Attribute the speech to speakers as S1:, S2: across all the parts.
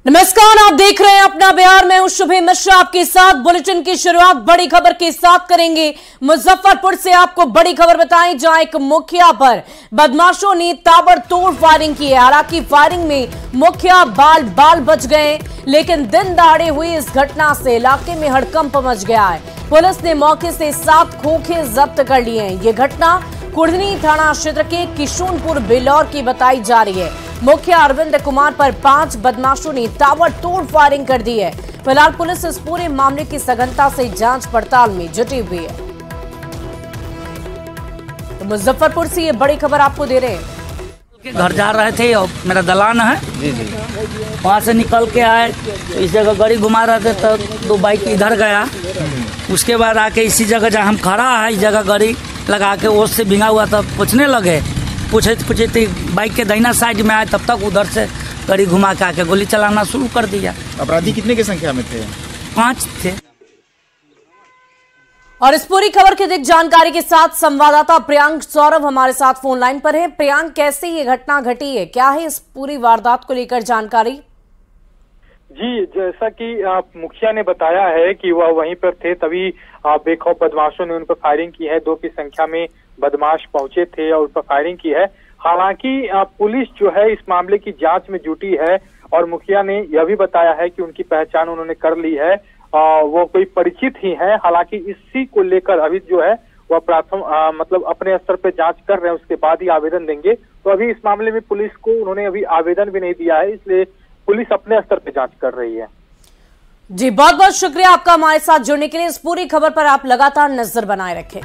S1: नमस्कार, आप देख रहे हैं अपना बिहार। मैं हूं शुभे मिश्रा आपके साथ। बुलेटिन की शुरुआत बड़ी खबर के साथ करेंगे। मुजफ्फरपुर से आपको बड़ी खबर बताएं, जहां एक मुखिया पर बदमाशों ने ताबड़तोड़ फायरिंग की है। हालांकि फायरिंग में मुखिया बाल बच गए, लेकिन दिन दहाड़े हुई इस घटना से इलाके में हड़कंप मच गया है। पुलिस ने मौके से 7 खोखे जब्त कर लिए हैं। ये घटना कुढ़नी थाना क्षेत्र के किशुनपुर बेलौर की बताई जा रही है। मुखिया अरविंद कुमार पर 5 बदमाशों ने ताबड़तोड़ फायरिंग कर दी है। फिलहाल पुलिस इस पूरे मामले की सघनता से जांच पड़ताल में जुटी हुई है। तो मुजफ्फरपुर से ये बड़ी खबर आपको दे रहे हैं।
S2: घर जा रहे थे और मेरा दलान है वहाँ से निकल के आए, तो इस जगह गाड़ी घुमा रहे थे तो 2 बाइक इधर गया। उसके बाद आके इसी जगह जहाँ हम खड़ा है, इस जगह गाड़ी लगा के ओस से भींगा हुआ था, पूछने लगे। पूछे बाइक के दाहिना साइड में आए, तब तक उधर से गाड़ी घुमा के आके गोली चलाना शुरू कर दिया।
S3: अपराधी कितने की संख्या में थे?
S2: 5 थे।
S1: और इस पूरी खबर की अधिक जानकारी के साथ संवाददाता प्रियांक सौरभ हमारे साथ फोन लाइन पर है। प्रियांक, कैसे ये घटना घटी है, क्या है इस पूरी वारदात को लेकर जानकारी?
S4: जी, जैसा कि मुखिया ने बताया है कि वह वहीं पर थे, तभी बेखौफ बदमाशों ने उन पर फायरिंग की है। 2 की संख्या में बदमाश पहुंचे थे और उन पर फायरिंग की है। हालांकि पुलिस जो है इस मामले की जांच में जुटी है और मुखिया ने यह भी बताया है कि उनकी पहचान उन्होंने कर ली है। वो कोई परिचित ही है। हालांकि इसी को लेकर अभी जो है वह प्राथमिक मतलब अपने स्तर पे जांच कर रहे हैं, उसके बाद ही आवेदन देंगे। तो अभी इस मामले में पुलिस को उन्होंने अभी आवेदन भी नहीं दिया है, इसलिए पुलिस अपने स्तर पे जांच कर रही है।
S1: जी, बहुत बहुत शुक्रिया आपका हमारे साथ जुड़ने के लिए। इस पूरी खबर पर आप लगातार नजर बनाए रखें।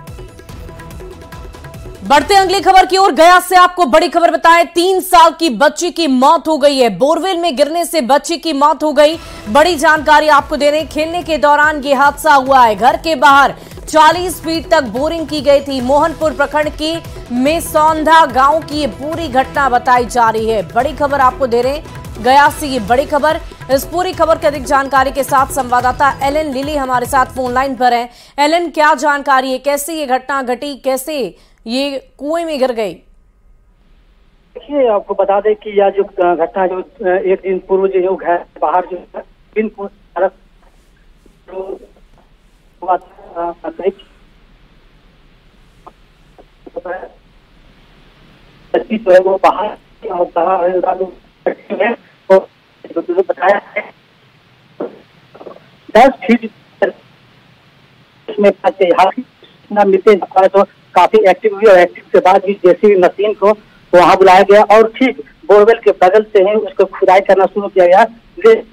S1: बढ़ते अगली खबर की ओर। गया से आपको बड़ी खबर बताएं, 3 साल की बच्ची की मौत हो गई है। बोरवेल में गिरने से बच्ची की मौत हो गई। बड़ी जानकारी आपको दे रहे हैं। खेलने के दौरान ये हादसा हुआ है। घर के बाहर 40 फीट तक बोरिंग की गई थी। मोहनपुर प्रखंड की मेसौंधा गांव की ये पूरी घटना बताई जा रही है। बड़ी खबर आपको दे रहे हैं गया से, ये बड़ी खबर। इस पूरी खबर की अधिक जानकारी के साथ संवाददाता एलन लिली हमारे साथ फोन लाइन पर है। एलन, क्या जानकारी है, कैसे ये घटना घटी, कैसे ये कुएं में गिर गई?
S5: देखिए, आपको बता दें कि यह जो घटना जो एक दिन पूर्व जो घर बाहर जो वो बाहर बताया है 10 फीट में मिलते तो काफी एक्टिव हुई और एक्टिव के बाद भी जेसीबी मशीन को वहां बुलाया गया और ठीक बोरवेल के बगल से ही उसको खुदाई करना शुरू किया गया।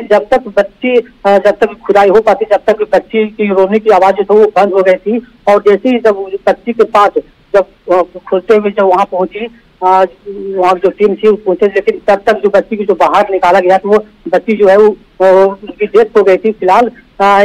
S5: जब तक खुदाई हो पाती, जब तक बच्ची की रोने की आवाज जो वो बंद हो गई थी। और जैसे ही जब बच्ची के पास जब खुलते हुए जब वहां पहुंची, वहाँ जो टीम थी पहुंचे, लेकिन तब तक जो बच्ची की जो बाहर निकाला गया तो वो बच्ची जो है वो उनकी डेथ हो गई थी। फिलहाल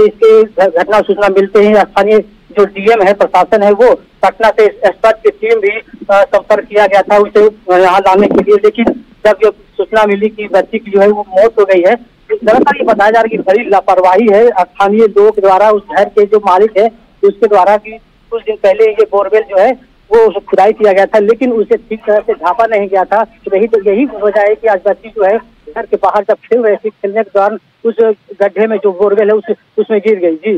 S5: इसके घटना सूचना मिलते ही स्थानीय जो डीएम है, प्रशासन है, वो पटना से एक्सपर्ट की टीम भी संपर्क किया गया था उसे यहाँ लाने के लिए। लेकिन जब जो सूचना मिली कि बच्ची की जो है वो मौत हो गई है, दरअसल ये बताया जा रहा है कि बड़ी लापरवाही है स्थानीय लोगों के द्वारा। उस घर के जो मालिक है उसके द्वारा कि कुछ दिन पहले ये बोरवेल जो है वो खुदाई किया गया था, लेकिन उसे ठीक तरह से ढांपा नहीं गया था। यही वजह है कि आज बच्ची जो है घर के बाहर जब खेल रही थी, खेलने के दौरान उस गड्ढे में जो बोरवेल है उसमें गिर गई। जी,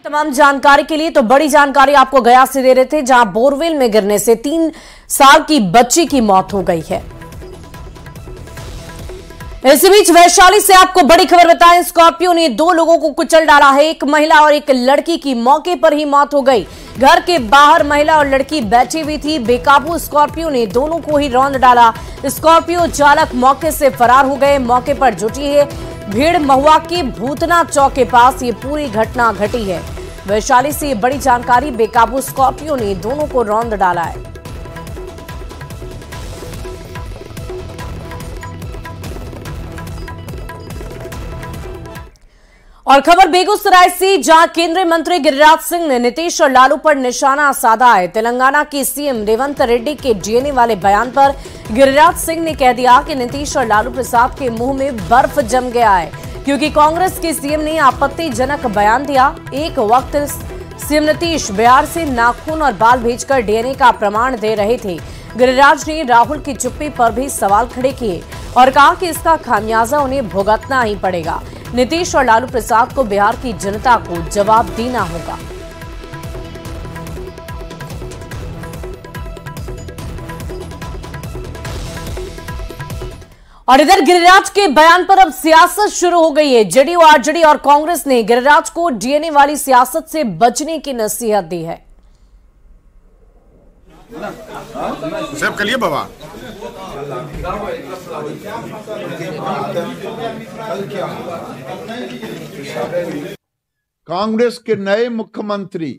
S1: तमाम जानकारी के लिए तो बड़ी जानकारी आपको गया से दे रहे थे, जहां बोरवेल में गिरने से 3 साल की बच्ची की मौत हो गई है। इसी बीच वैशाली से आपको बड़ी खबर बताएं, स्कॉर्पियो ने 2 लोगों को कुचल डाला है। एक महिला और एक लड़की की मौके पर ही मौत हो गई। घर के बाहर महिला और लड़की बैठी हुई थी। बेकाबू स्कॉर्पियो ने दोनों को ही रौंद डाला। स्कॉर्पियो चालक मौके से फरार हो गए। मौके पर जुटी है भीड़। महुआ के भूतना चौक के पास ये पूरी घटना घटी है। वैशाली से ये बड़ी जानकारी। बेकाबू स्कॉर्पियो ने दोनों को रौंद डाला है। और खबर बेगूसराय से, जहां केंद्रीय मंत्री गिरिराज सिंह ने नीतीश और लालू पर निशाना साधा है। तेलंगाना के सीएम रेवंत रेड्डी के डीएनए वाले बयान पर गिरिराज सिंह ने कह दिया कि नीतीश और लालू प्रसाद के मुंह में बर्फ जम गया है, क्योंकि कांग्रेस के सीएम ने आपत्तिजनक बयान दिया। एक वक्त सीएम नीतीश बिहार से नाखून और बाल भेजकर डीएनए का प्रमाण दे रहे थे। गिरिराज ने राहुल की चुप्पी पर भी सवाल खड़े किए और कहा कि इसका खामियाजा उन्हें भुगतना ही पड़ेगा। नीतीश और लालू प्रसाद को बिहार की जनता को जवाब देना होगा। और इधर गिरिराज के बयान पर अब सियासत शुरू हो गई है। जेडीयू, आरजेडी और कांग्रेस ने गिरिराज को डीएनए वाली सियासत से बचने की नसीहत दी है।
S6: सब करिए बाबा।
S7: कांग्रेस के नए मुख्यमंत्री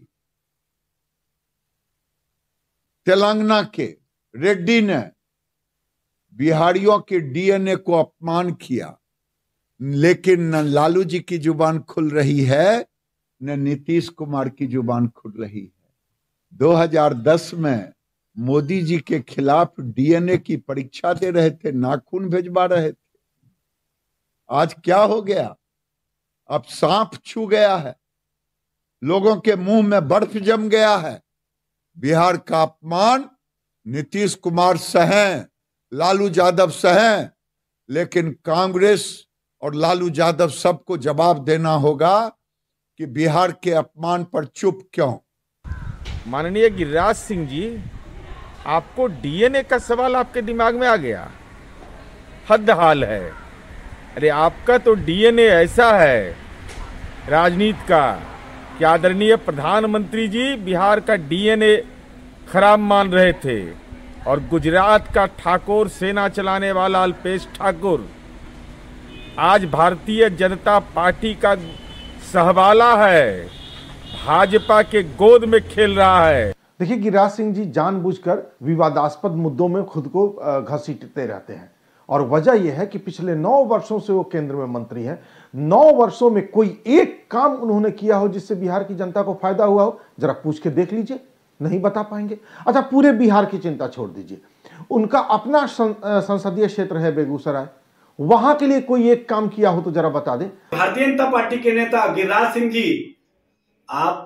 S7: तेलंगाना के रेड्डी ने बिहारियों के डीएनए को अपमान किया, लेकिन न लालू जी की जुबान खुल रही है न नीतीश कुमार की जुबान खुल रही है। 2010 में मोदी जी के खिलाफ डीएनए की परीक्षा दे रहे थे, नाखून भिजवा रहे थे। आज क्या हो गया? अब सांप छू गया है, लोगों के मुंह में बर्फ जम गया है। बिहार का अपमान नीतीश कुमार सहें, लालू यादव सहें, लेकिन कांग्रेस और लालू यादव सबको जवाब देना होगा कि बिहार के अपमान पर चुप क्यों।
S8: माननीय गिरिराज सिंह जी, आपको डीएनए का सवाल आपके दिमाग में आ गया? हद हाल है। अरे आपका तो डीएनए ऐसा है राजनीति का कि आदरणीय प्रधानमंत्री जी बिहार का डीएनए खराब मान रहे थे और गुजरात का ठाकुर, सेना चलाने वाला अल्पेश ठाकुर आज भारतीय जनता पार्टी का सहवाला है, भाजपा के गोद में खेल रहा है।
S9: देखिए, गिरिराज सिंह जी जानबूझकर विवादास्पद मुद्दों में खुद को घसीटते रहते हैं और वजह यह है कि पिछले 9 वर्षों से वो केंद्र में मंत्री हैं। 9 वर्षों में कोई एक काम उन्होंने किया हो जिससे बिहार की जनता को फायदा हुआ हो? जरा पूछ के देख लीजिए, नहीं बता पाएंगे। अच्छा, पूरे बिहार की चिंता छोड़ दीजिए, उनका अपना संसदीय क्षेत्र है बेगूसराय, वहां के लिए कोई एक काम किया हो तो जरा बता दें।
S10: भारतीय जनता पार्टी के नेता गिरिराज सिंह जी, आप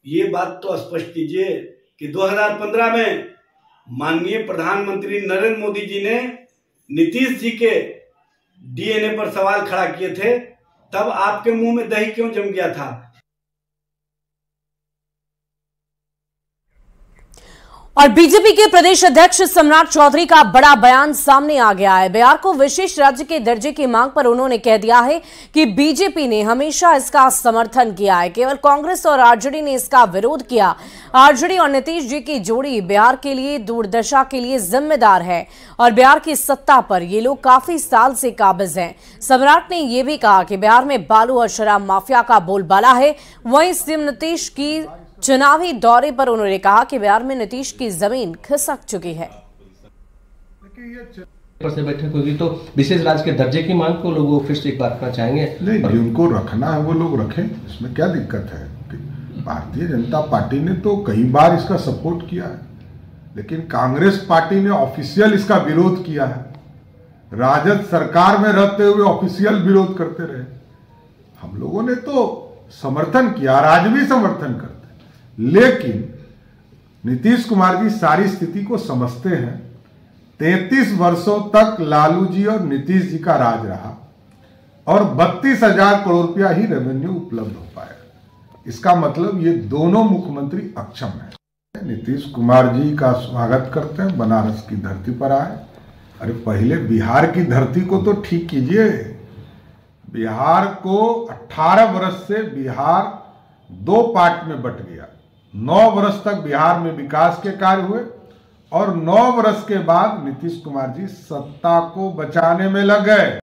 S10: ये बात तो स्पष्ट कीजिए कि 2015 में माननीय प्रधानमंत्री नरेंद्र मोदी जी ने नीतीश जी के डीएनए पर सवाल खड़ा किए थे, तब आपके मुंह में दही क्यों जम गया था?
S1: और बीजेपी के प्रदेश अध्यक्ष सम्राट चौधरी का बड़ा बयान सामने आ गया है। बिहार को विशेष राज्य के दर्जे की मांग पर उन्होंने कह दिया है कि बीजेपी ने हमेशा इसका समर्थन किया है, केवल कांग्रेस और आरजेडी ने इसका विरोध किया। आरजेडी और नीतीश जी की जोड़ी बिहार के लिए दुर्दशा के लिए जिम्मेदार है और बिहार की सत्ता पर ये लोग काफी साल से काबिज हैं। सम्राट ने यह भी कहा कि बिहार में बालू और शराब माफिया का बोलबाला है। वहीं सीएम नीतीश की चुनावी दौरे पर उन्होंने कहा कि बिहार में नीतीश की जमीन खिसक चुकी है।
S11: से बैठक होगी तो विशेष राज्य के दर्जे की मांग को लोग वो फिर से एक बार रखना चाहेंगे।
S12: नहीं, जिनको रखना है वो लोग रखें, इसमें क्या दिक्कत है। भारतीय जनता पार्टी ने तो कई बार इसका सपोर्ट किया है, लेकिन कांग्रेस पार्टी ने ऑफिशियल इसका विरोध किया है। राजद सरकार में रहते हुए ऑफिशियल विरोध करते रहे। हम लोगों ने तो समर्थन किया, आज भी समर्थन करते, लेकिन नीतीश कुमार जी सारी स्थिति को समझते हैं। 33 वर्षों तक लालू जी और नीतीश जी का राज रहा और 32,000 करोड़ रुपया ही रेवेन्यू उपलब्ध हो पाया। इसका मतलब ये दोनों मुख्यमंत्री अक्षम है। नीतीश कुमार जी का स्वागत करते हैं, बनारस की धरती पर आए। अरे पहले बिहार की धरती को तो ठीक कीजिए। बिहार को 18 वर्ष से बिहार 2 पार्ट में बट गया। 9 वर्ष तक बिहार में विकास के कार्य हुए और 9 वर्ष के बाद नीतीश कुमार जी सत्ता को बचाने में लग गए।